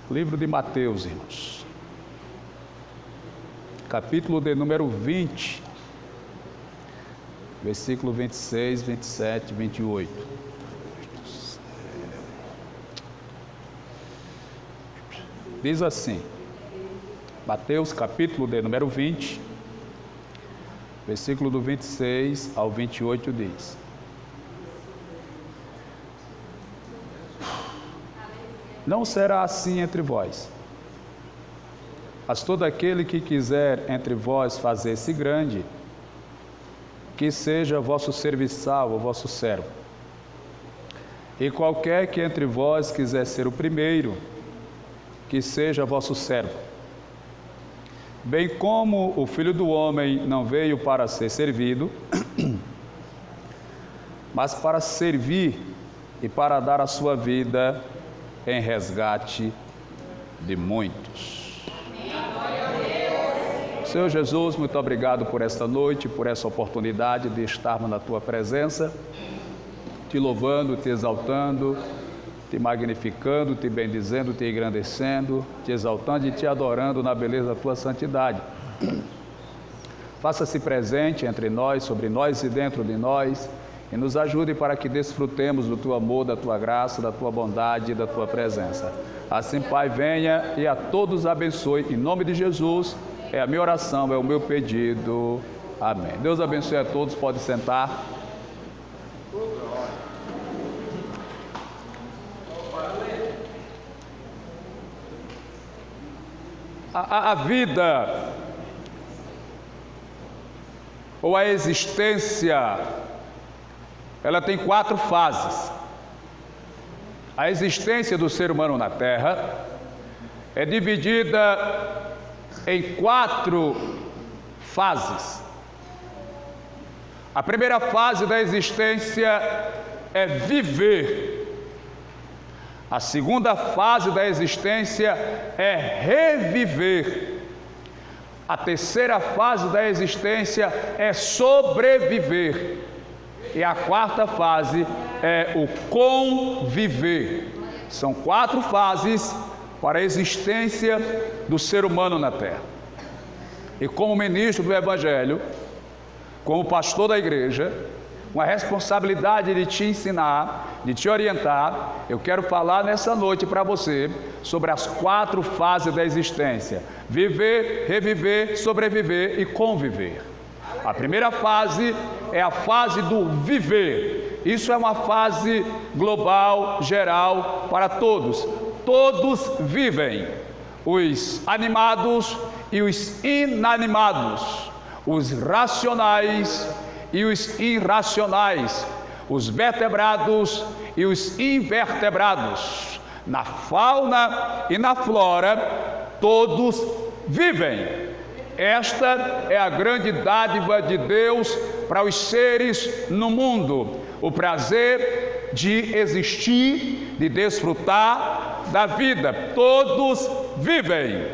Livro de Mateus, irmãos. Capítulo de número 20, versículo 26, 27, 28. Diz assim, Mateus, capítulo de número 20, versículo do 26 ao 28 diz: Não será assim entre vós, mas todo aquele que quiser entre vós fazer-se grande, que seja vosso serviçal ou vosso servo. E qualquer que entre vós quiser ser o primeiro, que seja vosso servo. Bem como o Filho do Homem não veio para ser servido, mas para servir e para dar a sua vida em resgate de muitos. Senhor Jesus, muito obrigado por esta noite, por essa oportunidade de estarmos na Tua presença, Te louvando, Te exaltando, Te magnificando, Te bendizendo, Te engrandecendo, Te exaltando e Te adorando na beleza da Tua santidade. Faça-se presente entre nós, sobre nós e dentro de nós, e nos ajude para que desfrutemos do Teu amor, da Tua graça, da Tua bondade e da Tua presença. Assim, Pai, venha e a todos abençoe. Em nome de Jesus, é a minha oração, é o meu pedido. Amém. Deus abençoe a todos, pode sentar. A vida ou a existência, ela tem 4 fases. A existência do ser humano na Terra é dividida em 4 fases. A primeira fase da existência é viver. A segunda fase da existência é reviver. A terceira fase da existência é sobreviver. E a quarta fase é o conviver. São 4 fases para a existência do ser humano na Terra. E como ministro do Evangelho, como pastor da igreja, com a responsabilidade de te ensinar, de te orientar, eu quero falar nessa noite para você sobre as 4 fases da existência: viver, reviver, sobreviver e conviver. A primeira fase é a fase do viver. Isso é uma fase global, geral, para todos. Todos vivem, os animados e os inanimados, os racionais e os irracionais, os vertebrados e os invertebrados. Na fauna e na flora, todos vivem. Esta é a grande dádiva de Deus para os seres no mundo, o prazer de existir, de desfrutar da vida. Todos vivem.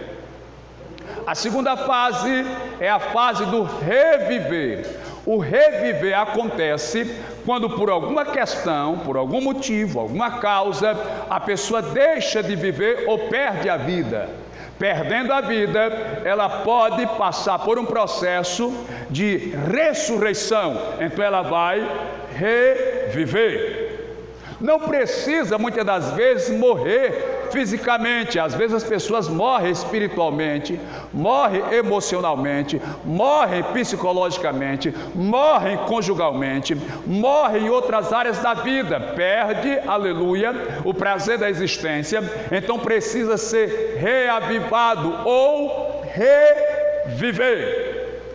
A segunda fase é a fase do reviver. O reviver acontece quando por alguma questão, por algum motivo, alguma causa, a pessoa deixa de viver ou perde a vida. Perdendo a vida, ela pode passar por um processo de ressurreição. Então ela vai reviver. Não precisa muitas das vezes morrer fisicamente. Às vezes as pessoas morrem espiritualmente, morrem emocionalmente, morrem psicologicamente, morrem conjugalmente, morrem em outras áreas da vida. Perde, aleluia, o prazer da existência. Então precisa ser reavivado ou reviver.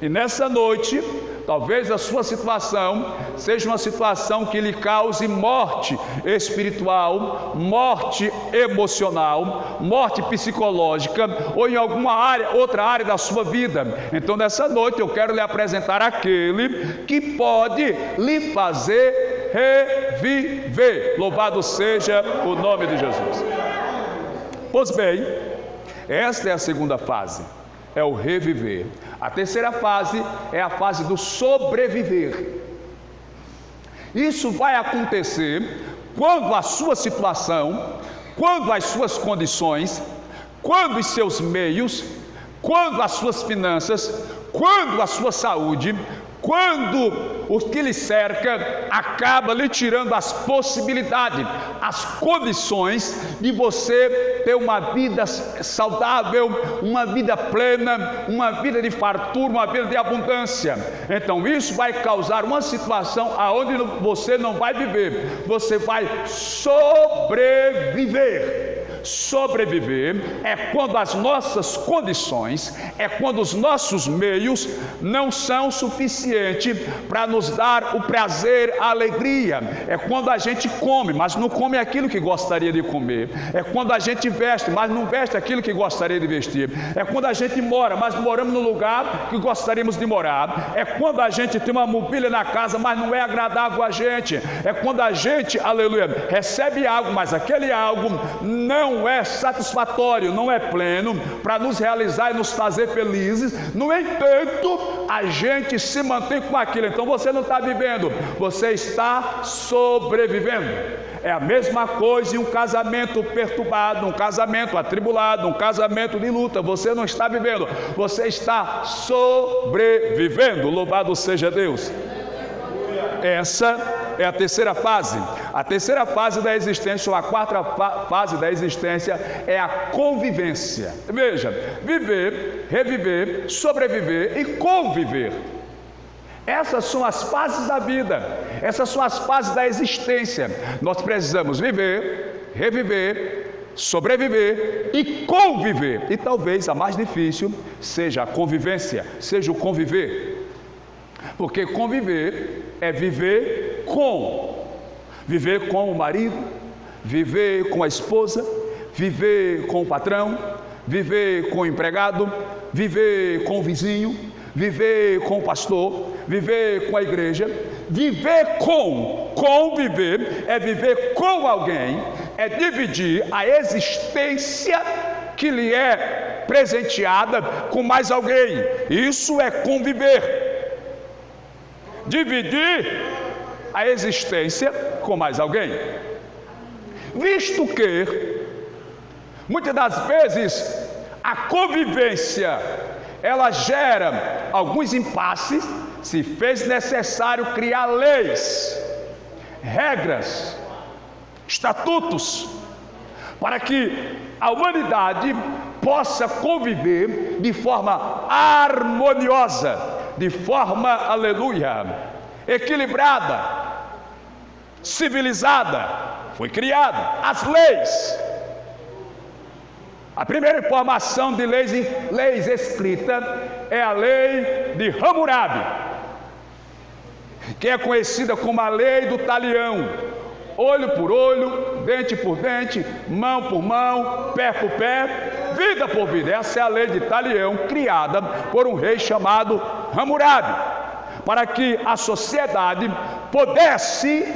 E nessa noite, talvez a sua situação seja uma situação que lhe cause morte espiritual, morte emocional, morte psicológica ou em alguma área, outra área da sua vida. Então nessa noite eu quero lhe apresentar aquele que pode lhe fazer reviver. Louvado seja o nome de Jesus. Pois bem, esta é a segunda fase, é o reviver. A terceira fase é a fase do sobreviver. Isso vai acontecer quando a sua situação, quando as suas condições quando os seus meios, quando as suas finanças, quando a sua saúde, quando o que lhe cerca acaba lhe tirando as possibilidades, as condições de você ter uma vida saudável, uma vida plena, uma vida de fartura, uma vida de abundância. Então isso vai causar uma situação aonde você não vai viver, você vai sobreviver. Sobreviver é quando as nossas condições, é quando os nossos meios não são suficientes para nos dar o prazer, a alegria. É quando a gente come, mas não come aquilo que gostaria de comer. É quando a gente veste, mas não veste aquilo que gostaria de vestir. É quando a gente mora, mas moramos no lugar que gostaríamos de morar. É quando a gente tem uma mobília na casa, mas não é agradável a gente. É quando a gente, aleluia, recebe algo, mas aquele algo não é satisfatório, não é pleno para nos realizar e nos fazer felizes. No entanto, a gente se mantém com aquilo. Então você não está vivendo, você está sobrevivendo. É a mesma coisa em um casamento perturbado, um casamento atribulado, um casamento de luta. Você não está vivendo, você está sobrevivendo. Louvado seja Deus. Essa é a terceira fase. A terceira fase da existência, ou a quarta fase da existência, é a convivência. Veja, viver, reviver, sobreviver e conviver. Essas são as fases da vida, essas são as fases da existência. Nós precisamos viver, reviver, sobreviver e conviver. E talvez a mais difícil seja a convivência, seja o conviver. Porque conviver é viver com o marido, viver com a esposa, viver com o patrão, viver com o empregado, viver com o vizinho, viver com o pastor, viver com a igreja. Conviver é viver com alguém, é dividir a existência que lhe é presenteada com mais alguém. Isso é conviver. Dividir a existência com mais alguém, visto que muitas das vezes a convivência ela gera alguns impasses, se fez necessário criar leis, regras, estatutos, para que a humanidade possa conviver de forma harmoniosa, de forma, aleluia, equilibrada, civilizada. Foi criada as leis. A primeira informação de leis escrita é a lei de Hammurabi, que é conhecida como a lei do talião. Olho por olho, dente por dente, mão por mão, pé por pé, vida por vida. Essa é a lei de Talião, criada por um rei chamado Hammurabi, para que a sociedade pudesse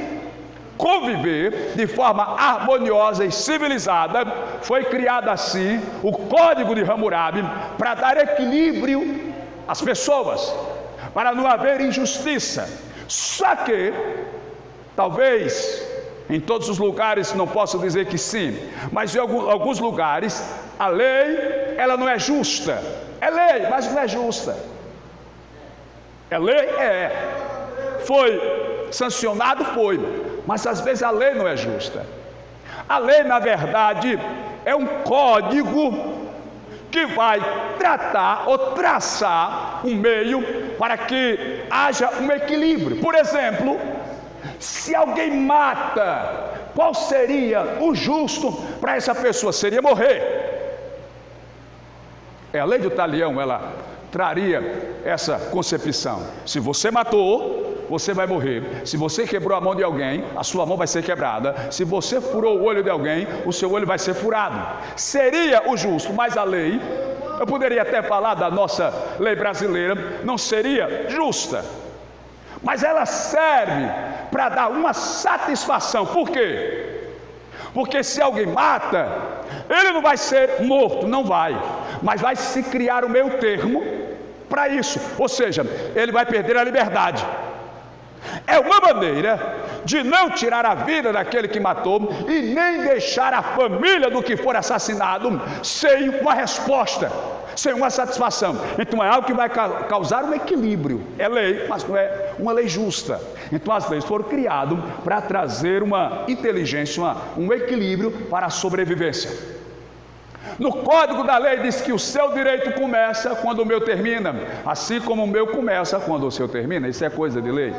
conviver de forma harmoniosa e civilizada. Foi criado assim o Código de Hammurabi para dar equilíbrio às pessoas, para não haver injustiça. Só que, talvez em todos os lugares não posso dizer que sim, mas em alguns lugares a lei ela não é justa. É lei, mas não é justa. É lei, foi sancionado, foi, mas às vezes a lei não é justa. A lei, na verdade, é um código que vai tratar ou traçar um meio para que haja um equilíbrio. Por exemplo, se alguém mata, qual seria o justo para essa pessoa? Seria morrer. A lei do talião, ela traria essa concepção. Se você matou, você vai morrer. Se você quebrou a mão de alguém, a sua mão vai ser quebrada. Se você furou o olho de alguém, o seu olho vai ser furado. Seria o justo, mas a lei, eu poderia até falar da nossa lei brasileira, não seria justa. Mas ela serve para dar uma satisfação. Por quê? Porque se alguém mata, ele não vai ser morto, não vai, mas vai se criar o meio termo para isso. Ou seja, ele vai perder a liberdade. é uma maneira de não tirar a vida daquele que matou e nem deixar a família do que for assassinado sem uma resposta, sem uma satisfação. Então é algo que vai causar um equilíbrio. É lei, mas não é uma lei justa. Então as leis foram criadas para trazer uma inteligência, um equilíbrio para a sobrevivência. No código da lei diz que o seu direito começa quando o meu termina, assim como o meu começa quando o seu termina. Isso é coisa de lei.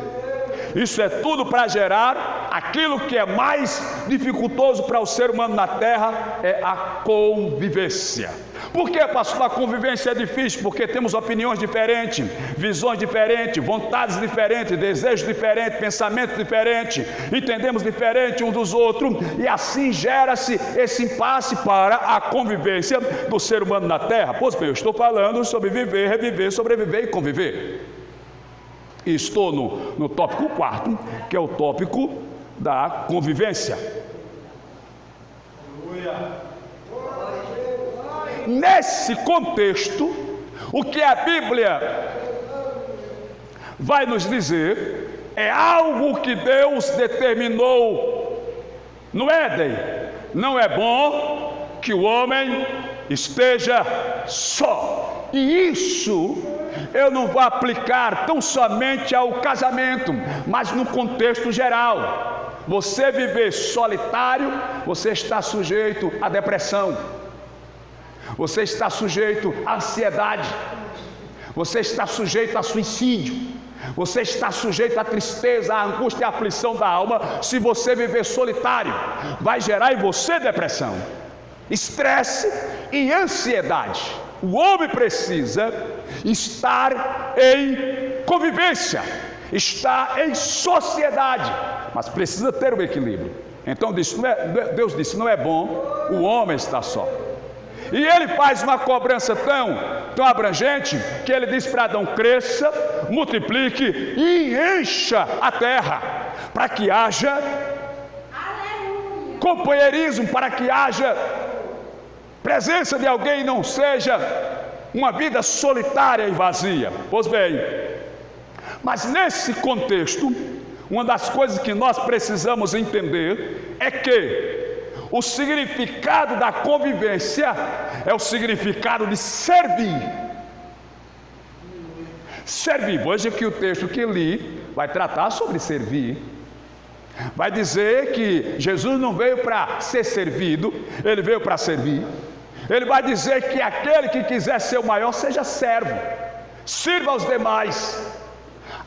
Isso é tudo para gerar aquilo que é mais dificultoso para o ser humano na terra, é a convivência. Por que, pastor, a convivência é difícil? Porque temos opiniões diferentes, visões diferentes, vontades diferentes, desejos diferentes, pensamentos diferentes, entendemos diferente um dos outros, e assim gera-se esse impasse para a convivência do ser humano na terra. Pois bem, eu estou falando sobre viver, reviver, sobreviver e conviver. E estou no tópico 4, que é o tópico da convivência. Nesse contexto, o que a Bíblia vai nos dizer é algo que Deus determinou no Éden. Não é bom que o homem esteja só. E isso eu não vou aplicar tão somente ao casamento, mas no contexto geral. Você viver solitário, você está sujeito à depressão, você está sujeito à ansiedade, você está sujeito a suicídio, você está sujeito à tristeza, à angústia e à aflição da alma. Se você viver solitário, vai gerar em você depressão, estresse e ansiedade. O homem precisa estar em convivência, estar em sociedade, mas precisa ter um equilíbrio. Então Deus disse, não é bom o homem estar só. E ele faz uma cobrança tão abrangente, que ele diz para Adão: cresça, multiplique e encha a terra, para que haja companheirismo, para que haja presença de alguém, não seja uma vida solitária e vazia. Pois bem, mas nesse contexto, uma das coisas que nós precisamos entender é que o significado da convivência é o significado de servir. Servir. Hoje aqui o texto que li vai tratar sobre servir. Vai dizer que Jesus não veio para ser servido, ele veio para servir. Ele vai dizer que aquele que quiser ser o maior, seja servo, sirva aos demais.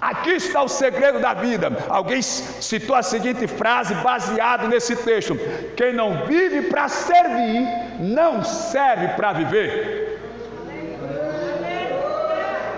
Aqui está o segredo da vida. Alguém citou a seguinte frase baseado nesse texto: quem não vive para servir, não serve para viver.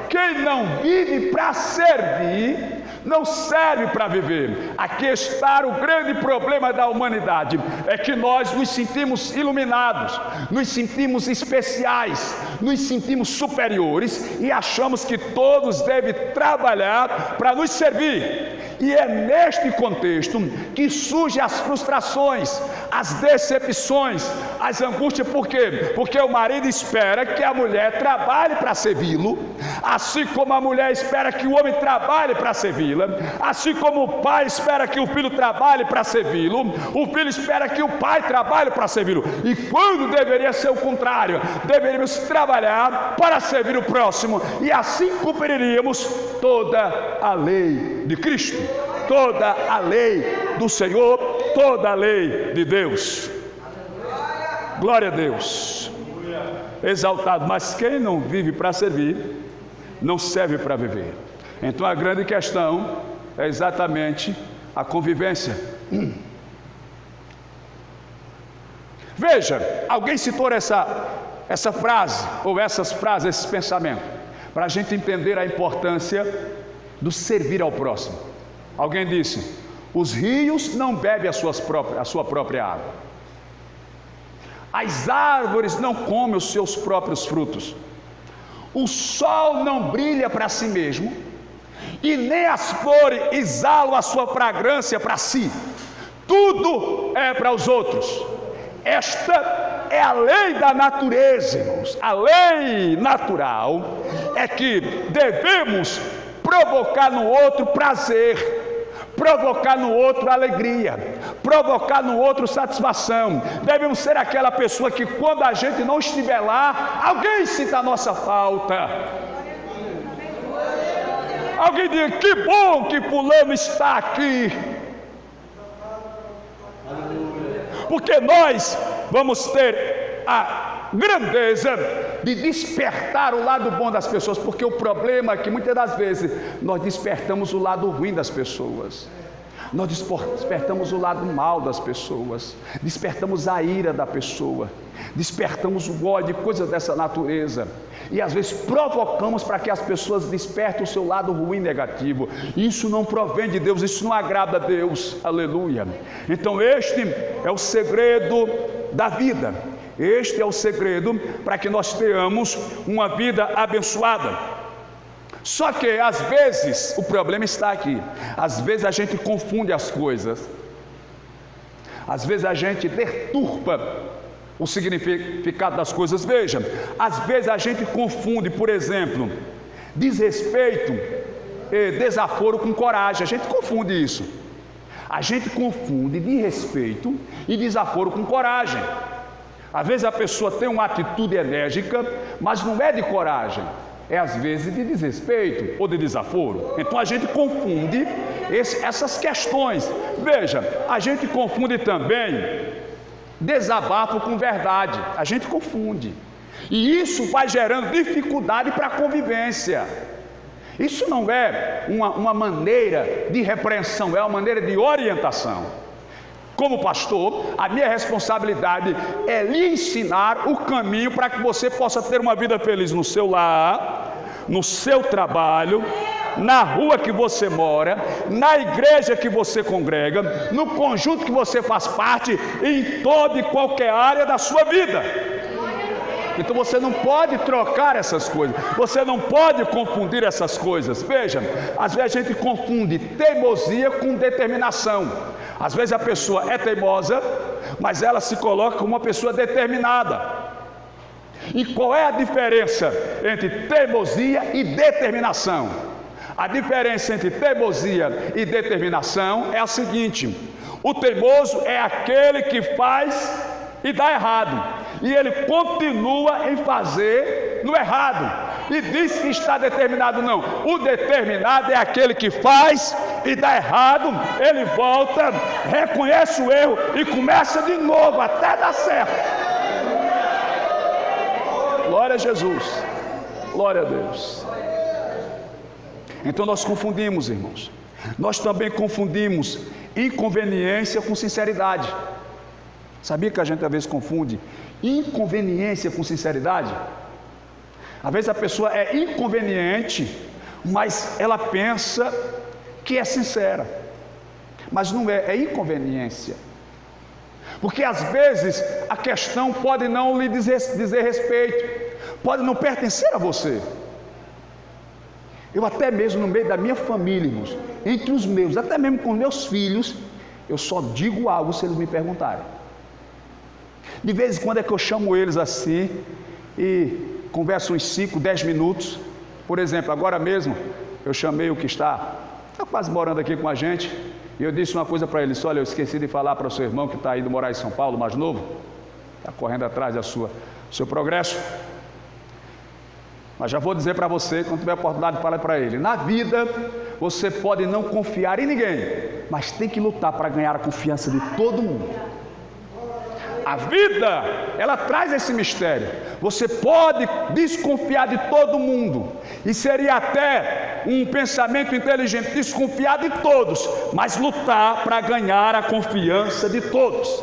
Quem não vive para servir, não serve para viver. Aqui está o grande problema da humanidade, é que nós nos sentimos iluminados, nos sentimos especiais, nos sentimos superiores e achamos que todos devem trabalhar para nos servir. E é neste contexto que surgem as frustrações, as decepções, as angústias. Por quê? Porque o marido espera que a mulher trabalhe para servi-lo, assim como a mulher espera que o homem trabalhe para servi-la, assim como o pai espera que o filho trabalhe para servi-lo, o filho espera que o pai trabalhe para servi-lo. E quando deveria ser o contrário, deveríamos trabalhar para servir o próximo, e assim cumpriríamos toda a lei de Cristo, toda a lei do Senhor, toda a lei de Deus. Glória a Deus. Exaltado. Mas quem não vive para servir, não serve para viver. Então a grande questão é exatamente a convivência. Veja, alguém citou essa frase, ou essas frases, esses pensamentos, para a gente entender a importância do servir ao próximo. Alguém disse: os rios não bebem a sua própria água, as árvores não comem os seus próprios frutos, o sol não brilha para si mesmo, e nem as flores exalam a sua fragrância para si. Tudo é para os outros. Esta é a lei da natureza, irmãos. A lei natural é que devemos provocar no outro prazer, provocar no outro alegria, provocar no outro satisfação. Devemos ser aquela pessoa que, quando a gente não estiver lá, alguém sinta a nossa falta. Alguém diga: que bom que fulano está aqui. Porque nós vamos ter a grandeza de despertar o lado bom das pessoas, porque o problema é que muitas das vezes nós despertamos o lado ruim das pessoas, nós despertamos o lado mal das pessoas, despertamos a ira da pessoa, despertamos o ódio, coisas dessa natureza, e às vezes provocamos para que as pessoas despertem o seu lado ruim, negativo. Isso não provém de Deus, isso não agrada a Deus, aleluia. Então este é o segredo da vida, este é o segredo para que nós tenhamos uma vida abençoada. Só que às vezes o problema está aqui, às vezes a gente confunde as coisas, às vezes a gente deturpa o significado das coisas. Veja, às vezes a gente confunde, por exemplo, desrespeito e desaforo com coragem. A gente confunde isso. A gente confunde desrespeito e desaforo com coragem. Às vezes a pessoa tem uma atitude enérgica, mas não é de coragem, é às vezes de desrespeito ou de desaforo. Então a gente confunde essas questões. Veja, a gente confunde também desabafo com verdade, a gente confunde, e isso vai gerando dificuldade para a convivência. Isso não é uma maneira de repreensão, é uma maneira de orientação. Como pastor, a minha responsabilidade é lhe ensinar o caminho para que você possa ter uma vida feliz no seu lar, no seu trabalho, na rua que você mora, na igreja que você congrega, no conjunto que você faz parte, em toda e qualquer área da sua vida. Então você não pode trocar essas coisas, você não pode confundir essas coisas. Veja, às vezes a gente confunde teimosia com determinação. Às vezes a pessoa é teimosa, mas ela se coloca como uma pessoa determinada. E qual é a diferença entre teimosia e determinação? A diferença entre teimosia e determinação é a seguinte: o teimoso é aquele que faz e dá errado, e ele continua em fazer no errado, e diz que está determinado. Não, o determinado é aquele que faz e dá errado, ele volta, reconhece o erro e começa de novo até dar certo. Glória a Jesus, glória a Deus. Então nós confundimos, irmãos. Nós também confundimos inconveniência com sinceridade. Sabia que a gente às vezes confunde inconveniência com sinceridade? Às vezes a pessoa é inconveniente, mas ela pensa que é sincera. Mas não é, é inconveniência. Porque às vezes a questão pode não lhe dizer respeito, pode não pertencer a você. Eu até mesmo no meio da minha família, irmãos, entre os meus, até mesmo com os meus filhos, eu só digo algo se eles me perguntarem. De vez em quando é que eu chamo eles assim e converso uns 5, 10 minutos. Por exemplo, agora mesmo eu chamei o que está quase morando aqui com a gente, e eu disse uma coisa para eles: olha, eu esqueci de falar para o seu irmão que está indo morar em São Paulo, mais novo, está correndo atrás do seu progresso. Mas já vou dizer para você, quando tiver a oportunidade de falar para ele: na vida você pode não confiar em ninguém, mas tem que lutar para ganhar a confiança de todo mundo. A vida, ela traz esse mistério. Você pode desconfiar de todo mundo, e seria até um pensamento inteligente desconfiar de todos, mas lutar para ganhar a confiança de todos.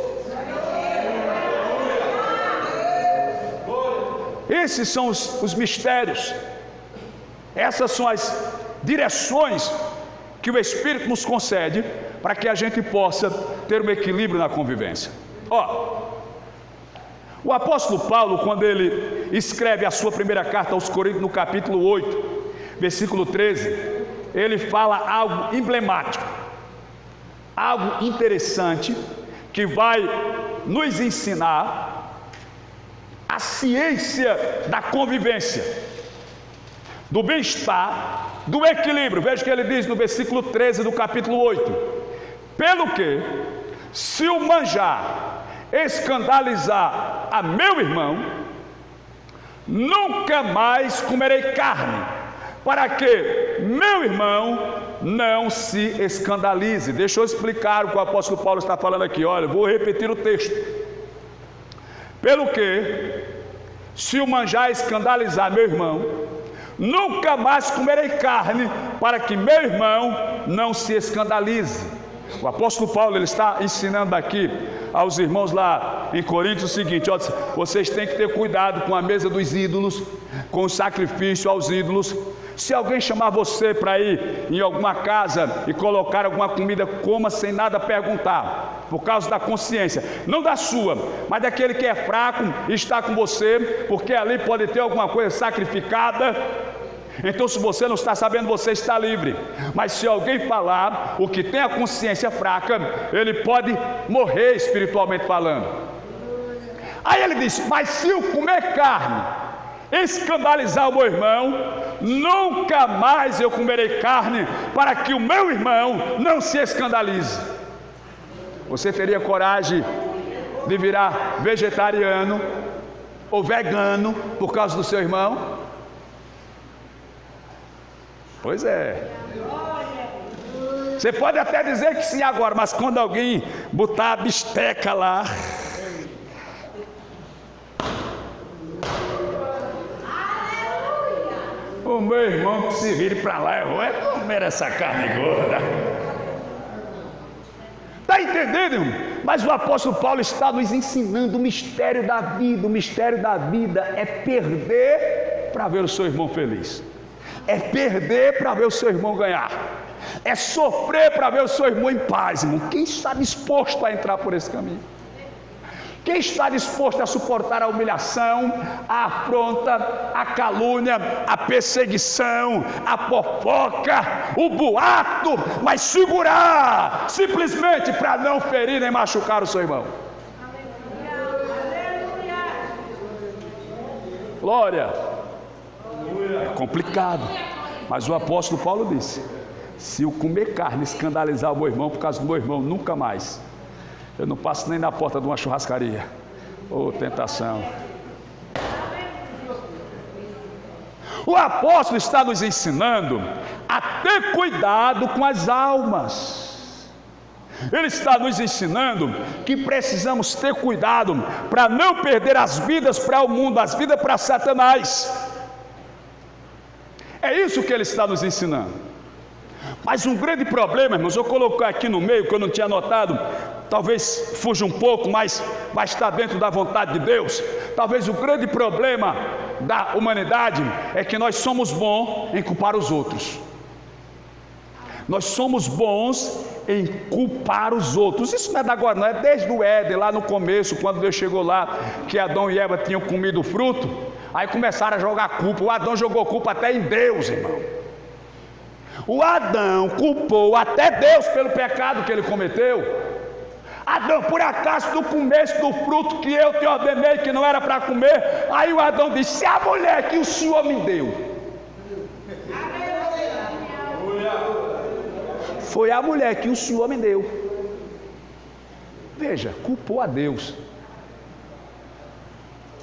Esses são os mistérios, essas são as direções que o Espírito nos concede para que a gente possa ter um equilíbrio na convivência. O apóstolo Paulo, quando ele escreve a sua primeira carta aos Coríntios, no capítulo 8, versículo 13, ele fala algo emblemático, algo interessante, que vai nos ensinar a ciência da convivência, do bem-estar, do equilíbrio. Veja o que ele diz no versículo 13 do capítulo 8: Pelo que, se o manjar escandalizar a meu irmão, nunca mais comerei carne, para que meu irmão não se escandalize. Deixa eu explicar o que o apóstolo Paulo está falando aqui. Olha, vou repetir o texto. Pelo que, se o manjar escandalizar meu irmão, nunca mais comerei carne, para que meu irmão não se escandalize. O apóstolo Paulo, ele está ensinando aqui aos irmãos lá em Coríntios o seguinte: ó, vocês têm que ter cuidado com a mesa dos ídolos, com o sacrifício aos ídolos. Se alguém chamar você para ir em alguma casa e colocar alguma comida, coma sem nada perguntar, por causa da consciência, não da sua, mas daquele que é fraco e está com você, porque ali pode ter alguma coisa sacrificada. Então, se você não está sabendo, você está livre. Mas se alguém falar, o que tem a consciência fraca, ele pode morrer espiritualmente falando. Aí ele diz: mas se eu comer carne, escandalizar o meu irmão, nunca mais eu comerei carne, para que o meu irmão não se escandalize. Você teria coragem de virar vegetariano ou vegano por causa do seu irmão? Pois é. Você pode até dizer que sim agora, mas quando alguém botar a bisteca lá, o meu irmão que se vire para lá, eu vou comer essa carne gorda. Está entendendo, irmão? Mas o apóstolo Paulo está nos ensinando o mistério da vida. O mistério da vida é perder para ver o seu irmão feliz. É perder para ver o seu irmão ganhar. É sofrer para ver o seu irmão em paz, irmão. Quem está disposto a entrar por esse caminho? Quem está disposto a suportar a humilhação, a afronta, a calúnia, a perseguição, a fofoca, o boato, mas segurar, simplesmente para não ferir nem machucar o seu irmão? Glória! É complicado, mas o apóstolo Paulo disse: se eu comer carne escandalizar o meu irmão, por causa do meu irmão, nunca mais eu não passo nem na porta de uma churrascaria. Oh, tentação! O apóstolo está nos ensinando a ter cuidado com as almas. Ele está nos ensinando que precisamos ter cuidado para não perder as vidas para o mundo, as vidas para Satanás. É isso que ele está nos ensinando. Mas um grande problema, irmãos, eu coloquei aqui no meio, que eu não tinha notado, talvez fuja um pouco, mas está dentro da vontade de Deus. Talvez o grande problema da humanidade é que nós somos bons em culpar os outros. Nós somos bons em culpar os outros. Isso não é da agora, não é desde o Éden, lá no começo, quando Deus chegou lá, que Adão e Eva tinham comido o fruto. Aí começaram a jogar culpa. O Adão jogou culpa até em Deus, irmão. O Adão culpou até Deus pelo pecado que ele cometeu. Adão, por acaso tu comeste do fruto que eu te ordenei que não era para comer? Aí o Adão disse: se a mulher que o Senhor me deu, foi a mulher que o Senhor me deu. Veja, culpou a Deus.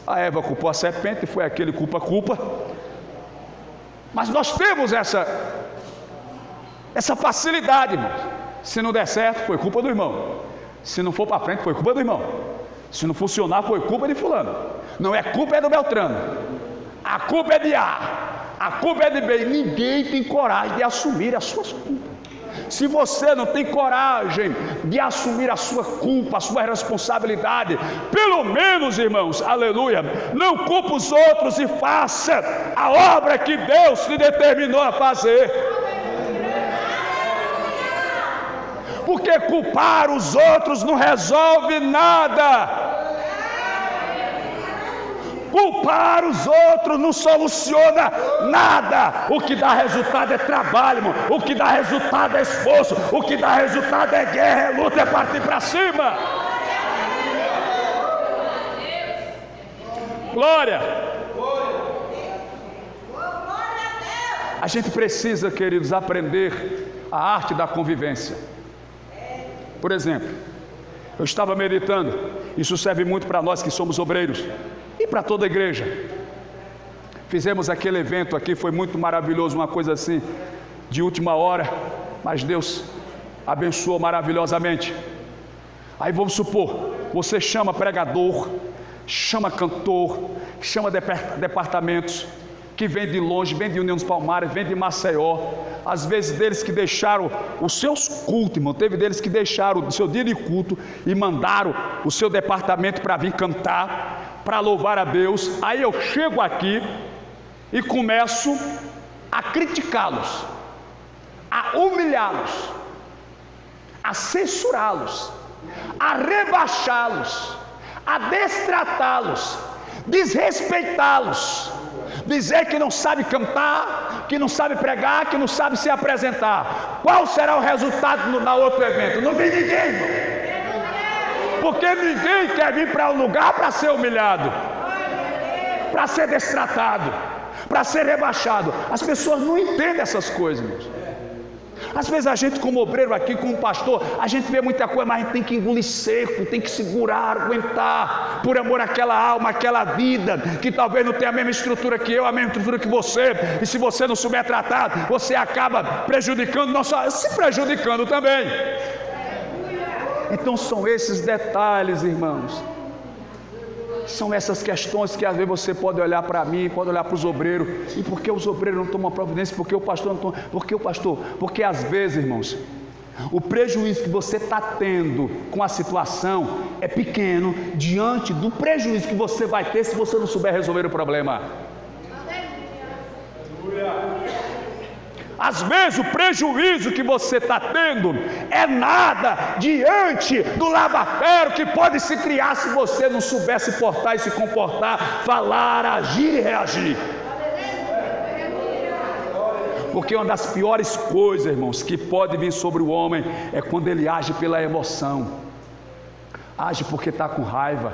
A Eva culpou a serpente, foi aquele culpa. Mas nós temos essa facilidade, irmão. Se não der certo, foi culpa do irmão. Se não for para frente, foi culpa do irmão. Se não funcionar, foi culpa de fulano. Não é culpa, é do Beltrano. A culpa é de A. A culpa é de B. Ninguém tem coragem de assumir as suas culpas. Se você não tem coragem de assumir a sua culpa, a sua responsabilidade, pelo menos, irmãos, aleluia, não culpe os outros e faça a obra que Deus te determinou a fazer. Porque culpar os outros não resolve nada. Culpar os outros não soluciona nada. O que dá resultado é trabalho, irmão. O que dá resultado é esforço. O que dá resultado é guerra, é luta, é partir para cima. Glória. A gente precisa, queridos, aprender a arte da convivência. Por exemplo, eu estava meditando, isso serve muito para nós que somos obreiros e para toda a igreja. Fizemos aquele evento aqui, foi muito maravilhoso, uma coisa assim, de última hora, mas Deus abençoou maravilhosamente. Aí vamos supor, você chama pregador, chama cantor, chama departamentos, que vem de longe, vem de União dos Palmares, vem de Maceió, às vezes deles que deixaram os seus cultos, irmão, teve deles que deixaram o seu dia de culto e mandaram o seu departamento para vir cantar, para louvar a Deus. Aí eu chego aqui e começo a criticá-los, a humilhá-los, a censurá-los, a rebaixá-los, a destratá-los, desrespeitá-los, dizer que não sabe cantar, que não sabe pregar, que não sabe se apresentar. Qual será o resultado na outro evento? Não vem ninguém, irmão. Porque ninguém quer vir para um lugar para ser humilhado, para ser destratado, para ser rebaixado. As pessoas não entendem essas coisas, irmãos. Às vezes a gente, como obreiro aqui, como pastor, a gente vê muita coisa, mas a gente tem que engolir seco, tem que segurar, aguentar, por amor àquela alma, àquela vida, que talvez não tenha a mesma estrutura que eu, a mesma estrutura que você, e se você não souber tratar, você acaba prejudicando, não só se prejudicando também. Então são esses detalhes, irmãos, são essas questões que às vezes você pode olhar para mim, pode olhar para os obreiros. E por que os obreiros não tomam providência? Por que o pastor não toma? Por que o pastor? Porque às vezes, irmãos, o prejuízo que você está tendo com a situação é pequeno diante do prejuízo que você vai ter se você não souber resolver o problema. Às vezes o prejuízo que você está tendo é nada diante do lava-ferro que pode se criar se você não souber se portar e se comportar, falar, agir e reagir. Porque uma das piores coisas, irmãos, que pode vir sobre o homem é quando ele age pela emoção. Age porque está com raiva,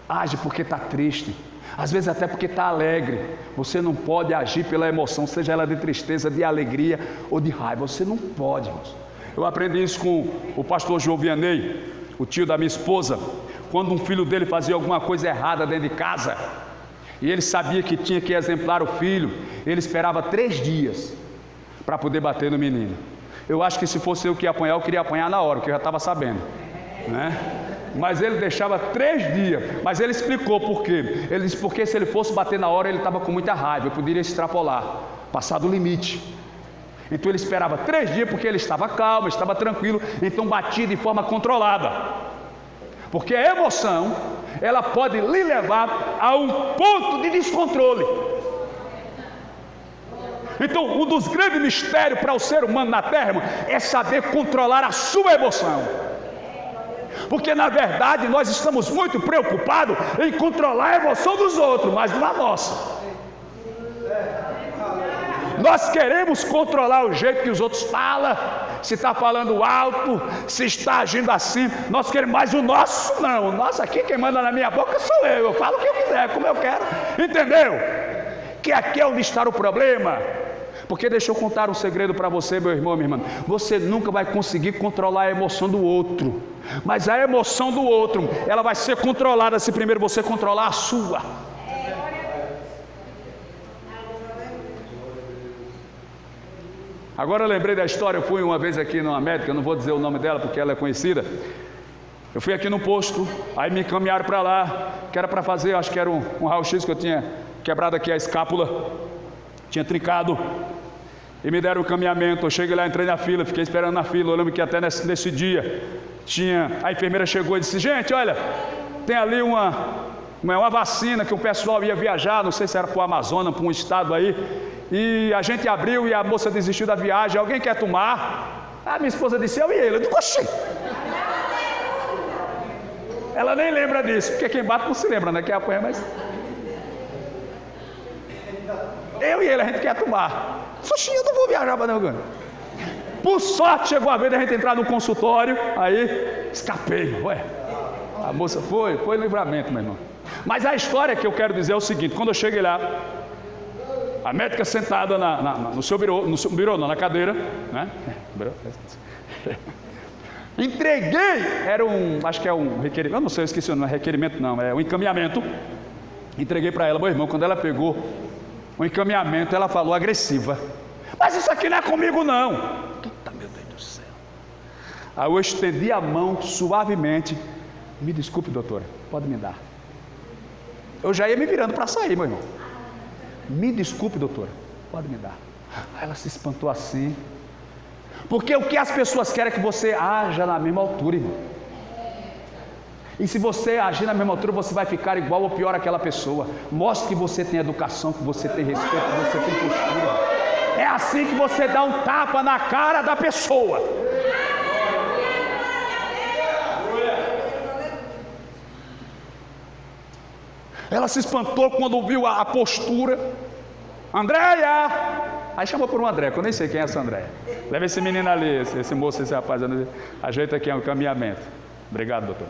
age porque está triste, às vezes até porque está alegre. Você não pode agir pela emoção, seja ela de tristeza, de alegria ou de raiva. Você não pode, irmãos. Eu aprendi isso com o pastor João Vianney, o tio da minha esposa. Quando um filho dele fazia alguma coisa errada dentro de casa, e ele sabia que tinha que exemplar o filho, ele esperava 3 dias para poder bater no menino. Eu acho que se fosse eu que ia apanhar, eu queria apanhar na hora, porque eu já estava sabendo, né? Mas ele deixava 3 dias. Mas ele explicou por quê. Ele disse porque se ele fosse bater na hora, ele estava com muita raiva, eu poderia extrapolar, passar do limite. Então ele esperava 3 dias porque ele estava calmo, estava tranquilo, então batia de forma controlada. Porque a emoção, ela pode lhe levar a um ponto de descontrole. Então um dos grandes mistérios para o ser humano na terra, irmão, é saber controlar a sua emoção. Porque na verdade nós estamos muito preocupados em controlar a emoção dos outros, mas não a nossa. Nós queremos controlar o jeito que os outros falam, se está falando alto, se está agindo assim. Nós queremos, mas o nosso não. O nosso aqui, quem manda na minha boca sou eu. Eu falo o que eu quiser, como eu quero. Entendeu? Que aqui é onde está o problema. Porque deixa eu contar um segredo para você, meu irmão, minha irmã. Você nunca vai conseguir controlar a emoção do outro, mas a emoção do outro, ela vai ser controlada se primeiro você controlar a sua. Agora eu lembrei da história. Eu fui uma vez aqui numa médica, eu não vou dizer o nome dela porque ela é conhecida. Eu fui aqui no posto, aí me encaminharam para lá, que era para fazer, acho que era um raio-x, que eu tinha quebrado aqui a escápula, tinha trincado, e me deram o encaminhamento. Eu cheguei lá, entrei na fila, fiquei esperando na fila. Eu lembro que até nesse dia a enfermeira chegou e disse: gente, olha, tem ali uma vacina que o pessoal ia viajar, não sei se era para o Amazonas, para um estado aí, e a gente abriu e a moça desistiu da viagem. Alguém quer tomar? A minha esposa disse: eu e ele. Eu digo: oxi. Ela nem lembra disso, porque quem bate não se lembra, né? Quem apanha, mas eu e ele, a gente quer tomar. Oxi, eu não vou viajar para não. Por sorte, chegou a vez de a gente entrar no consultório, aí escapei. Ué, a moça foi livramento, meu irmão. Mas a história que eu quero dizer é o seguinte: quando eu cheguei lá, a médica sentada no seu birô, não, na cadeira, né? Entreguei, acho que é um requerimento, eu não sei, eu esqueci o nome, não é requerimento não, é um encaminhamento. Entreguei para ela, meu irmão, quando ela pegou o encaminhamento, ela falou agressiva: mas isso aqui não é comigo não. Eita, meu Deus do céu. Aí eu estendi a mão suavemente: me desculpe, doutora, pode me dar. Eu já ia me virando para sair, meu irmão. Me desculpe, doutora, pode me dar. Aí ela se espantou assim, porque o que as pessoas querem é que você haja na mesma altura, irmão. E se você agir na mesma altura, você vai ficar igual ou pior àquela pessoa. Mostre que você tem educação, que você tem respeito, que você tem postura. É assim que você dá um tapa na cara da pessoa. Ela se espantou quando viu a postura. Andréia! Aí chamou por um André, que eu nem sei quem é essa Andréia. Leva esse menino ali, esse moço, esse rapaz. Ajeita aqui o encaminhamento. Obrigado, doutor.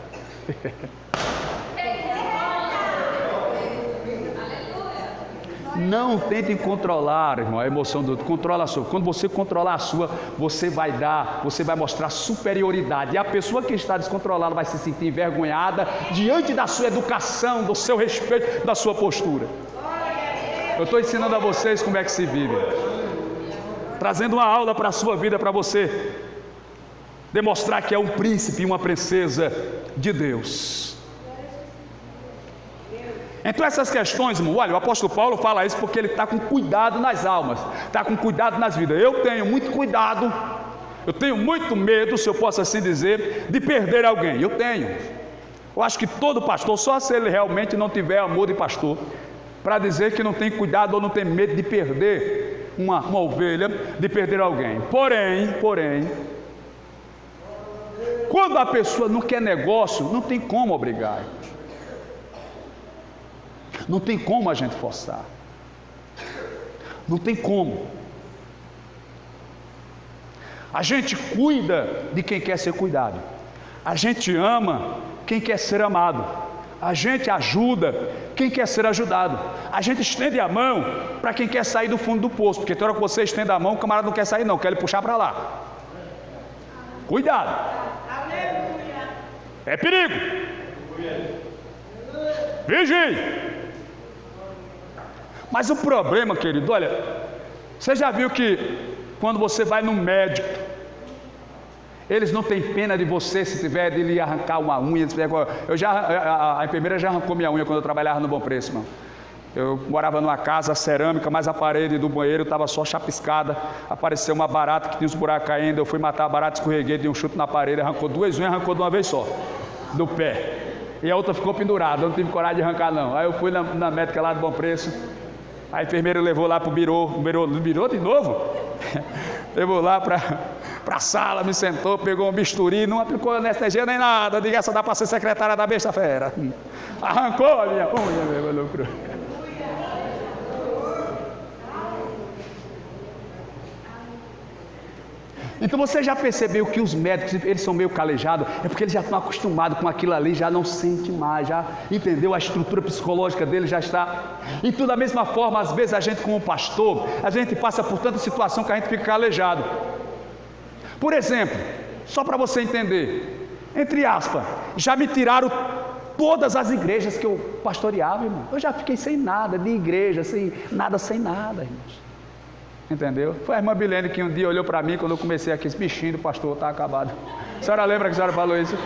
Não tentem controlar, irmão, a emoção do outro. Controla a sua. Quando você controlar a sua, você vai mostrar superioridade. E a pessoa que está descontrolada vai se sentir envergonhada diante da sua educação, do seu respeito, da sua postura. Eu estou ensinando a vocês como é que se vive, trazendo uma aula para a sua vida, para você demonstrar que é um príncipe e uma princesa de Deus. Então essas questões, irmão, olha, o apóstolo Paulo fala isso porque ele está com cuidado nas almas, está com cuidado nas vidas. Eu tenho muito cuidado, eu tenho muito medo, se eu posso assim dizer, de perder alguém. Eu tenho. Eu acho que todo pastor, só se ele realmente não tiver amor de pastor, para dizer que não tem cuidado ou não tem medo de perder uma ovelha, de perder alguém. Porém, quando a pessoa não quer negócio, não tem como obrigar. Não tem como a gente forçar. Não tem como. A gente cuida de quem quer ser cuidado. A gente ama quem quer ser amado. A gente ajuda quem quer ser ajudado. A gente estende a mão para quem quer sair do fundo do poço. Porque toda hora que você estende a mão, o camarada não quer sair não, quer ele puxar para lá. Cuidado. É perigo. Vigie. Mas o problema, querido, olha, você já viu que quando você vai no médico, eles não têm pena de você se tiver de lhe arrancar uma unha. A enfermeira já arrancou minha unha quando eu trabalhava no Bom Preço, irmão. Eu morava numa casa cerâmica, mas a parede do banheiro estava só chapiscada. Apareceu uma barata que tinha uns buracos caindo. Eu fui matar a barata, escorreguei, dei um chute na parede, arrancou 2 unhas, arrancou de uma vez só, do pé. E a outra ficou pendurada, eu não tive coragem de arrancar não. Aí eu fui na médica lá do Bom Preço. A enfermeira levou lá para o birô de novo. Levou lá para a sala, me sentou, pegou um bisturi, não aplicou anestesia nem nada. Diga, essa dá para ser secretária da besta fera. Arrancou a minha unha, meu lucro. Então você já percebeu que os médicos, eles são meio calejados, é porque eles já estão acostumados com aquilo ali, já não sente mais, já entendeu? A estrutura psicológica dele já está. E tudo da mesma forma, às vezes a gente como pastor, a gente passa por tanta situação que a gente fica calejado. Por exemplo, só para você entender, entre aspas, já me tiraram todas as igrejas que eu pastoreava, irmão. Eu já fiquei sem nada de igreja, sem nada, irmãos. Entendeu? Foi a irmã Bilene que um dia olhou para mim quando eu comecei aqui, esse bichinho do pastor está acabado. A senhora lembra que a senhora falou isso?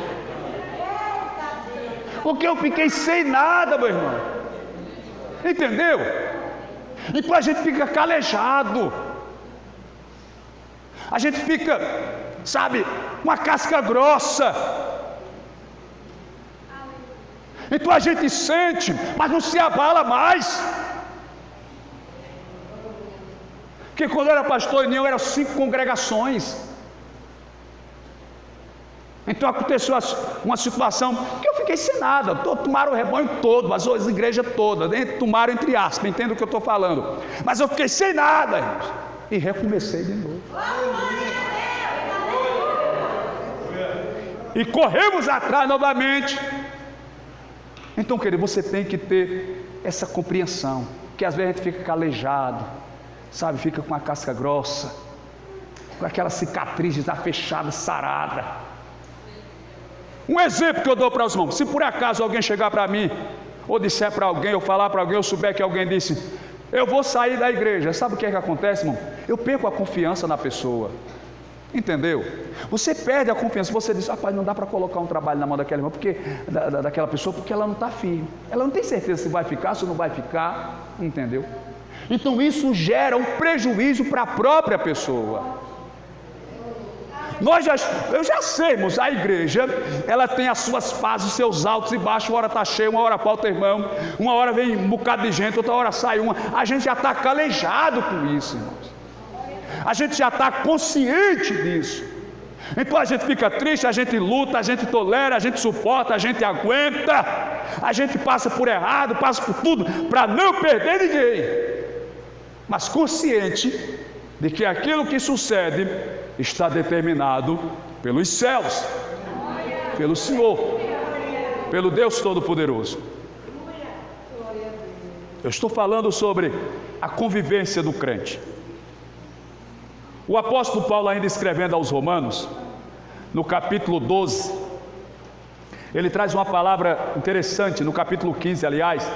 Porque eu fiquei sem nada, meu irmão. Entendeu? Então a gente fica calejado. A gente fica, sabe, uma casca grossa. Então a gente sente, mas não se abala mais. Porque quando eu era pastor em União, eram 5 congregações. Então aconteceu uma situação que eu fiquei sem nada. Tomaram o rebanho todo, as igrejas todas, tomaram entre aspas, entendo o que eu estou falando. Mas eu fiquei sem nada, irmãos, e recomecei de novo. E corremos atrás novamente. Então, querido, você tem que ter essa compreensão, que às vezes a gente fica calejado, sabe, fica com a casca grossa, com aquela cicatriz já fechada, sarada. Um exemplo que eu dou para os irmãos: se por acaso alguém chegar para mim, ou disser para alguém, ou falar para alguém, ou souber que alguém disse, eu vou sair da igreja, sabe o que é que acontece, irmão? Eu perco a confiança na pessoa. Entendeu? Você perde a confiança, você diz, rapaz, não dá para colocar um trabalho na mão daquela irmã, daquela pessoa, porque ela não está firme. Ela não tem certeza se vai ficar, se não vai ficar, entendeu? Então isso gera um prejuízo para a própria pessoa. Eu já sei, irmãos, a igreja, ela tem as suas fases, os seus altos e baixos. Uma hora está cheia, uma hora falta irmão, uma hora vem um bocado de gente, outra hora sai uma. A gente já está calejado com isso, irmãos. A gente já está consciente disso. Então a gente fica triste, a gente luta, a gente tolera, a gente suporta, a gente aguenta, a gente passa por errado, passa por tudo, para não perder ninguém, mas consciente de que aquilo que sucede está determinado pelos céus, pelo Senhor, pelo Deus Todo-Poderoso. Eu estou falando sobre a convivência do crente. O apóstolo Paulo, ainda escrevendo aos Romanos, no capítulo 12, ele traz uma palavra interessante, no capítulo 15, aliás,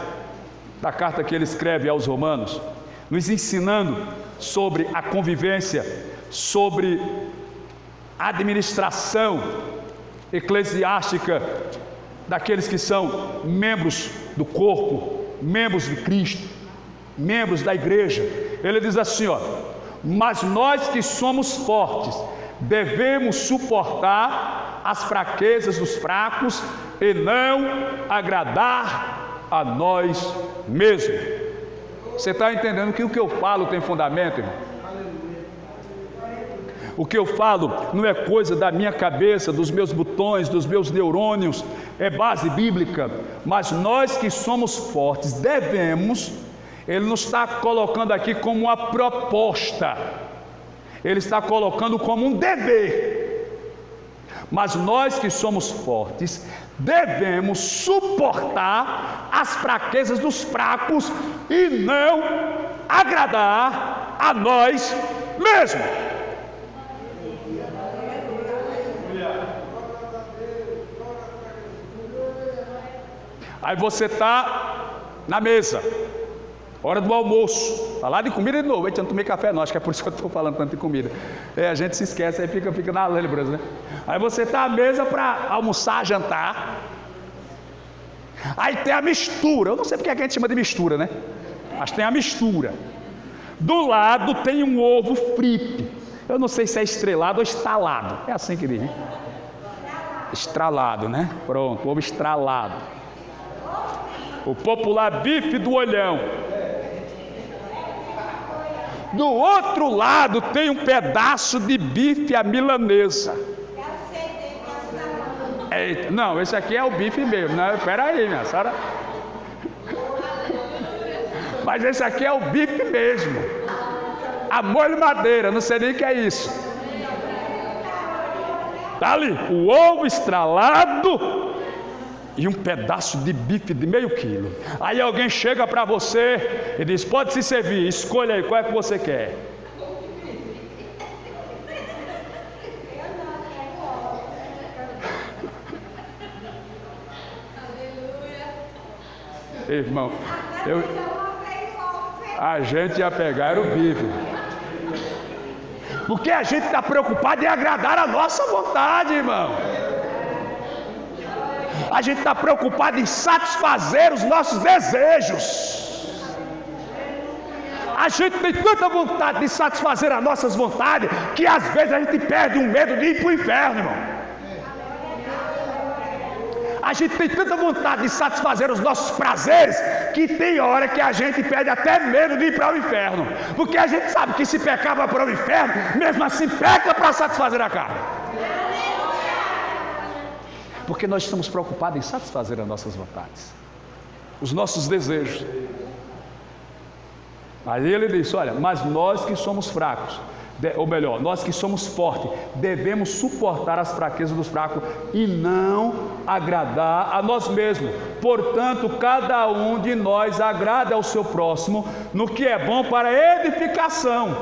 da carta que ele escreve aos Romanos, nos ensinando sobre a convivência, sobre a administração eclesiástica daqueles que são membros do corpo, membros de Cristo, membros da igreja. Ele diz assim, ó: mas nós que somos fortes, devemos suportar as fraquezas dos fracos e não agradar a nós mesmos. Você está entendendo que o que eu falo tem fundamento, irmão? O que eu falo não é coisa da minha cabeça, dos meus botões, dos meus neurônios, é base bíblica. Mas nós que somos fortes devemos, ele não está colocando aqui como uma proposta, ele está colocando como um dever. Mas nós que somos fortes devemos suportar as fraquezas dos fracos e não agradar a nós mesmos. Aí você está na mesa, hora do almoço, falar de comida de novo. Eu não tomei café não, acho que é por isso que eu estou falando tanto de comida. A gente se esquece, aí fica na lembrança, né? Aí você está à mesa para almoçar, jantar. Aí tem a mistura, eu não sei porque a gente chama de mistura, né? Mas tem a mistura. Do lado tem um ovo frito. Eu não sei se é estrelado ou estalado. É assim que diz, né? Estralado, né? Pronto, ovo estralado. O popular bife do olhão. Do outro lado tem um pedaço de bife à milanesa. Não, esse aqui é o bife mesmo. Não, espera aí, minha senhora. Mas esse aqui é o bife mesmo. A molho madeira, não sei nem o que é isso. Tá ali, o ovo estralado e um pedaço de bife de meio quilo. Aí alguém chega para você e diz, pode se servir, escolha aí, qual é que você quer? Irmão, a gente ia pegar era o bife. Porque a gente está preocupado em agradar a nossa vontade, irmão. A gente está preocupado em satisfazer os nossos desejos. A gente tem tanta vontade de satisfazer as nossas vontades, que às vezes a gente perde um medo de ir para o inferno, irmão. A gente tem tanta vontade de satisfazer os nossos prazeres, que tem hora que a gente perde até medo de ir para o inferno. Porque a gente sabe que se pecar vai para o inferno, mesmo assim peca para satisfazer a carne. Porque nós estamos preocupados em satisfazer as nossas vontades, os nossos desejos. Aí ele disse, olha, mas nós que somos fracos, ou melhor, nós que somos fortes, devemos suportar as fraquezas dos fracos e não agradar a nós mesmos. Portanto, cada um de nós agrada ao seu próximo no que é bom para edificação.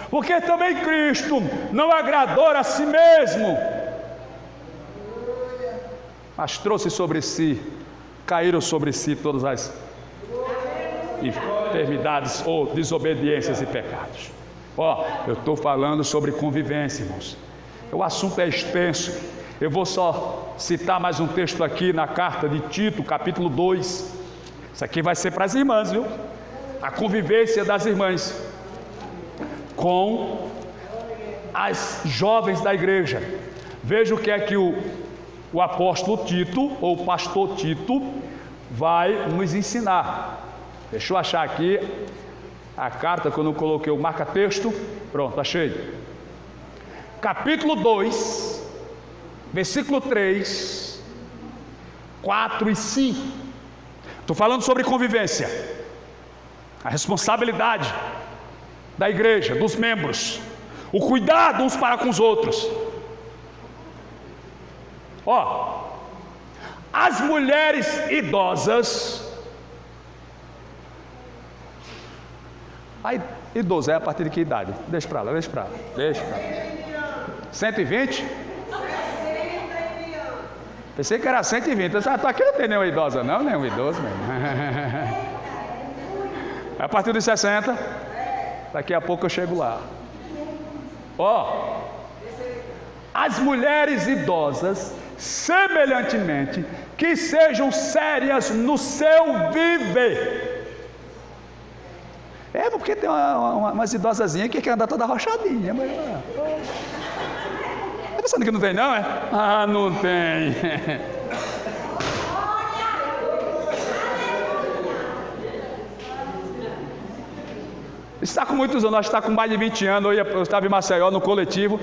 Porque também Cristo não agradou a si mesmo. mas trouxe sobre si, caíram sobre si todas as enfermidades ou desobediências e pecados. Eu estou falando sobre convivência, irmãos. O assunto é extenso. Eu vou só citar mais um texto aqui na carta de Tito, capítulo 2. Isso aqui vai ser para as irmãs, viu? A convivência das irmãs com as jovens da igreja. Veja o que é que o apóstolo Tito, ou o pastor Tito, vai nos ensinar. Deixa eu achar aqui a carta que eu não coloquei o marca-texto. Pronto, achei. Capítulo 2, versículo 3, 4 e 5. Estou falando sobre convivência. A responsabilidade da igreja, dos membros. O cuidado uns para com os outros. As mulheres idosas. Aí, idoso é a partir de que idade? Deixa para lá. 120? Pensei que era 120. Aqui não tem nenhuma idosa não, nenhum idoso mesmo. A partir dos 60, daqui a pouco eu chego lá. As mulheres idosas, semelhantemente, que sejam sérias no seu viver. Porque tem umas idosazinhas que querem andar toda arrochadinha. Mas, tá pensando que não tem não, é? Não tem. Está com muitos anos, está com mais de 20 anos. Eu estava em Maceió, no coletivo.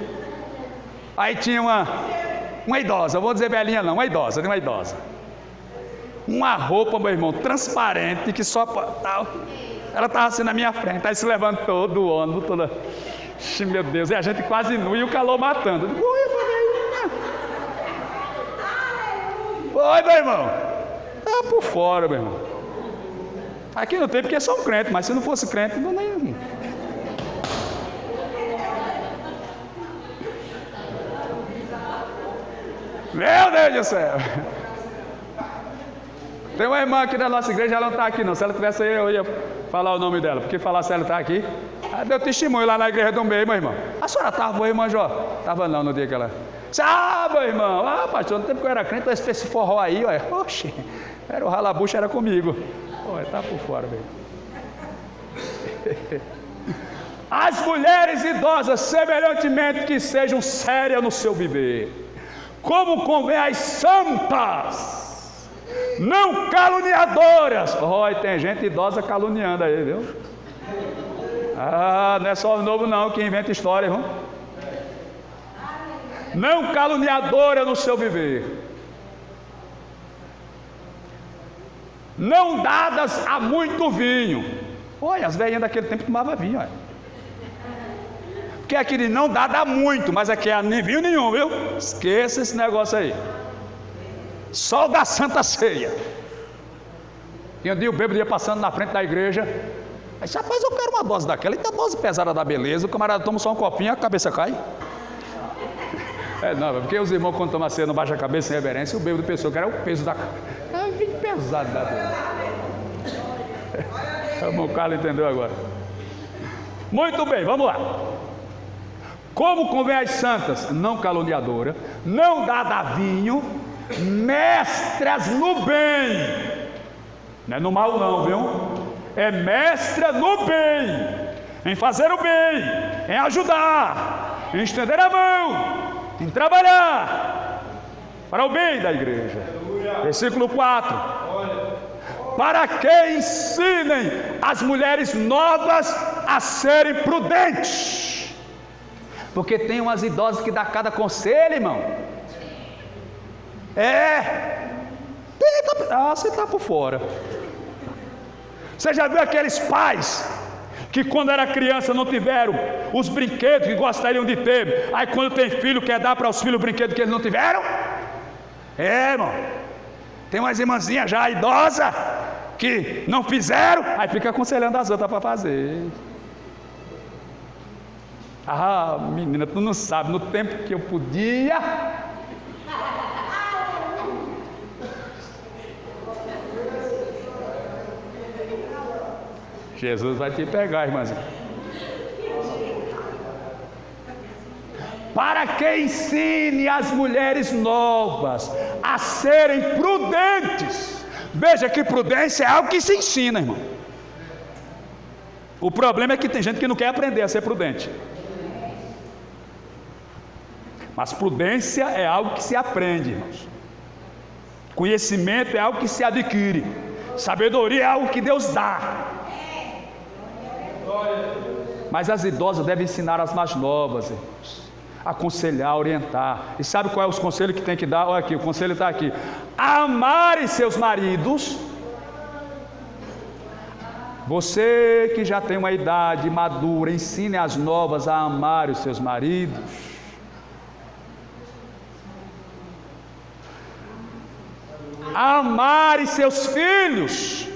Aí tinha uma idosa, vou dizer velhinha não, uma idosa. Uma roupa, meu irmão, transparente, que só... Ela estava assim na minha frente, aí se levantou do ônibus, toda... Meu Deus, e a gente quase nu e o calor matando. Foi, meu irmão. Tá por fora, meu irmão. Aqui não tem porque sou um crente, mas se não fosse crente, não nem... Meu Deus do céu. Tem uma irmã aqui da nossa igreja, ela não está aqui não. Se ela estivesse aí, eu ia falar o nome dela. Porque falar se ela está aqui. Ela deu testemunho lá na igreja do meio, meu irmão. A senhora estava, irmã Jó? Estava não, no dia que ela... meu irmão. Pastor, no tempo que eu era crente, esse forró aí, olha. Oxe, era o ralabucho, era comigo. Olha, tá por fora, velho. As mulheres idosas, semelhantemente, que sejam sérias no seu viver, como convém às santas, não caluniadoras. Tem gente idosa caluniando aí, viu? Não é só o novo não que inventa história, viu? Não caluniadora no seu viver, não dadas a muito vinho. As velhinhas daquele tempo tomavam vinho, porque aquele não dá muito, mas aqui é nem vinho nenhum, viu? Esqueça esse negócio aí. Só o da Santa Ceia. E um dia o bêbado ia passando na frente da igreja. Aí disse, rapaz, eu quero uma dose daquela. E a dose pesada da beleza. O camarada toma só um copinho e a cabeça cai. Não, porque os irmãos quando tomam a ceia não baixam a cabeça em reverência. O bêbado pensou que era o peso da... vinho pesado da beleza. O irmão Carlos entendeu agora. Muito bem, vamos lá. Como convém às santas, não caluniadora, não dada a vinho, mestras no bem. Não é no mal não, viu? É mestra no bem, em fazer o bem, em ajudar, em estender a mão, em trabalhar para o bem da igreja. Versículo 4. Para que ensinem as mulheres novas a serem prudentes. Porque tem umas idosas que dá cada conselho, irmão. Você está por fora. Você já viu aqueles pais que quando era criança não tiveram os brinquedos que gostariam de ter, aí quando tem filho quer dar para os filhos o brinquedo que eles não tiveram? Irmão, tem umas irmãzinhas já idosas que não fizeram, aí fica aconselhando as outras para fazer. Menina, tu não sabe, no tempo que eu podia, Jesus vai te pegar, irmãzinha. Para que ensine as mulheres novas a serem prudentes. Veja que prudência é algo que se ensina, irmão. O problema é que tem gente que não quer aprender a ser prudente. Mas prudência é algo que se aprende, irmãos. Conhecimento é algo que se adquire. Sabedoria é algo que Deus dá. Mas as idosas devem ensinar as mais novas, irmãos. Aconselhar, orientar. E sabe qual é os conselhos que tem que dar? Olha aqui, o conselho está aqui. Amarem seus maridos. Você que já tem uma idade madura, ensine as novas a amar os seus maridos. Amarem seus filhos.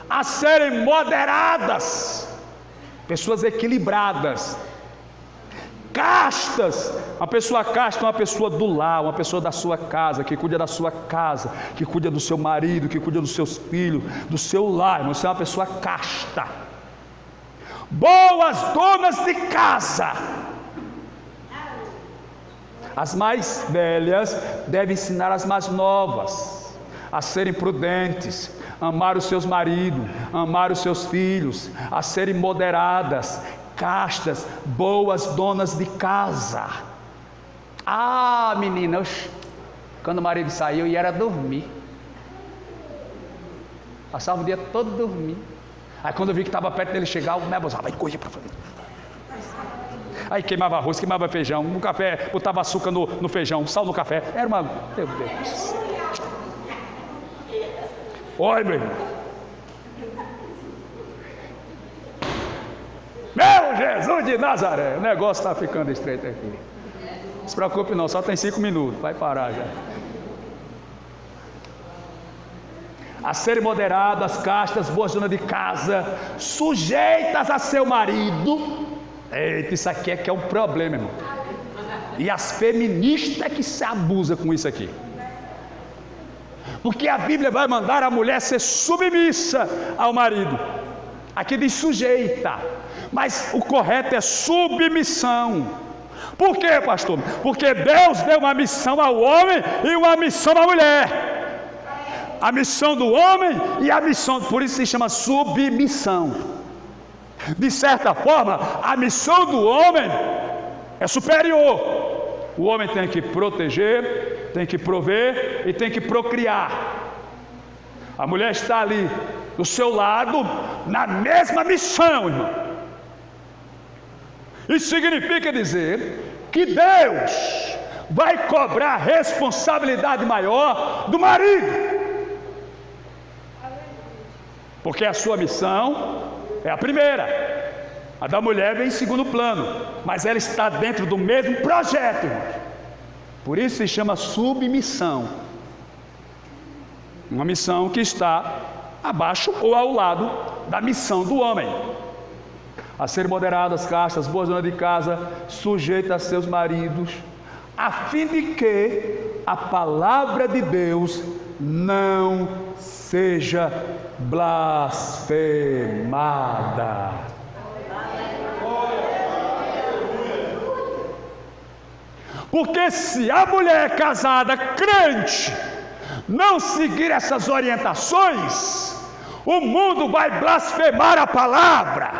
A serem moderadas. Pessoas equilibradas, castas. Uma pessoa casta é uma pessoa do lar, uma pessoa da sua casa, que cuida da sua casa, que cuida do seu marido, que cuida dos seus filhos, do seu lar. Você é uma pessoa casta. Boas donas de casa. As mais velhas devem ensinar as mais novas a serem prudentes, amar os seus maridos, amar os seus filhos, a serem moderadas, castas, boas donas de casa. Ah, meninas, quando o marido saiu, ia era dormir. Passava o dia todo dormindo. Aí quando eu vi que estava perto dele chegar, eu me abusava, aí corria para frente. Aí queimava arroz, queimava feijão, no café, botava açúcar no feijão, sal no café. Era uma... Meu Deus. Oi, meu irmão. Meu Jesus de Nazaré. O negócio está ficando estreito aqui. Não se preocupe não, só tem 5 minutos. Vai parar já. A serem moderadas, castas, boas donas de casa, sujeitas a seu marido. Eita, isso aqui é que é um problema, irmão. E as feministas é que se abusam com isso aqui. Porque a Bíblia vai mandar a mulher ser submissa ao marido. Aqui diz sujeita, mas o correto é submissão. Por quê, pastor? Porque Deus deu uma missão ao homem e uma missão à mulher. A missão do homem e a missão, por isso se chama submissão. De certa forma, a missão do homem é superior. O homem tem que proteger, tem que prover e tem que procriar. A mulher está ali do seu lado na mesma missão, irmão. Isso significa dizer que Deus vai cobrar responsabilidade maior do marido, porque a sua missão é a primeira. A da mulher vem em segundo plano, mas ela está dentro do mesmo projeto, irmãos. Por isso se chama submissão. Uma missão que está abaixo ou ao lado da missão do homem. A ser moderadas, castas, boas donas de casa, sujeitas a seus maridos, a fim de que a palavra de Deus não seja blasfemada. Porque se a mulher casada, crente, não seguir essas orientações, o mundo vai blasfemar a palavra.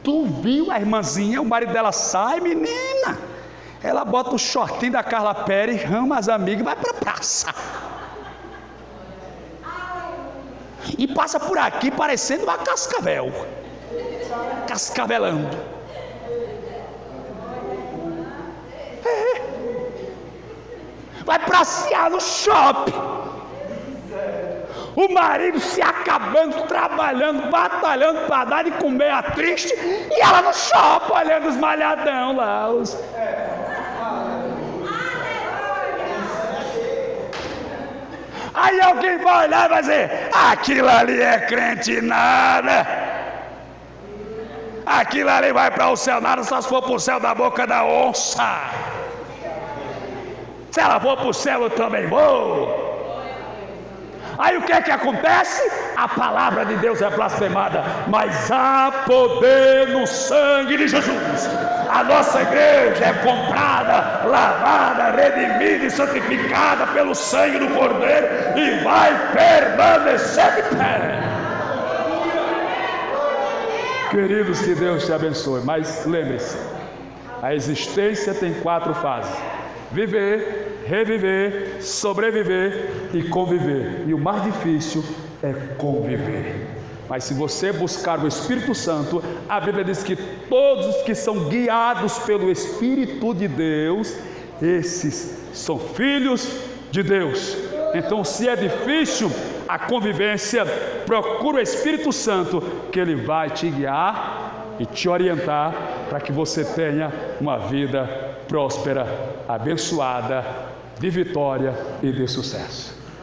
Tu viu a irmãzinha, o marido dela sai, menina, ela bota o shortinho da Carla Pérez, rama as amigas e vai para a praça. E passa por aqui parecendo uma cascavel. Cascavelando. Vai passear no shopping. O marido se acabando, trabalhando, batalhando para dar de comer a triste, e ela no shopping olhando os malhadão lá. Aí alguém vai olhar e vai dizer: aquilo ali é crente nada. Aquilo ali vai para o céu nada, só se for para o céu da boca da onça. Se ela for para o céu, eu também vou. Aí o que é que acontece? A palavra de Deus é blasfemada, mas há poder no sangue de Jesus. A nossa igreja é comprada, lavada, redimida e santificada pelo sangue do Cordeiro e vai permanecer de pé. Queridos, que Deus te abençoe. Mas lembre-se, a existência tem 4 fases: viver, reviver, sobreviver e conviver. E o mais difícil é conviver. Mas se você buscar o Espírito Santo, a Bíblia diz que todos os que são guiados pelo Espírito de Deus, esses são filhos de Deus. Então, se é difícil a convivência, procura o Espírito Santo, que Ele vai te guiar e te orientar para que você tenha uma vida próspera, abençoada, de vitória e de sucesso.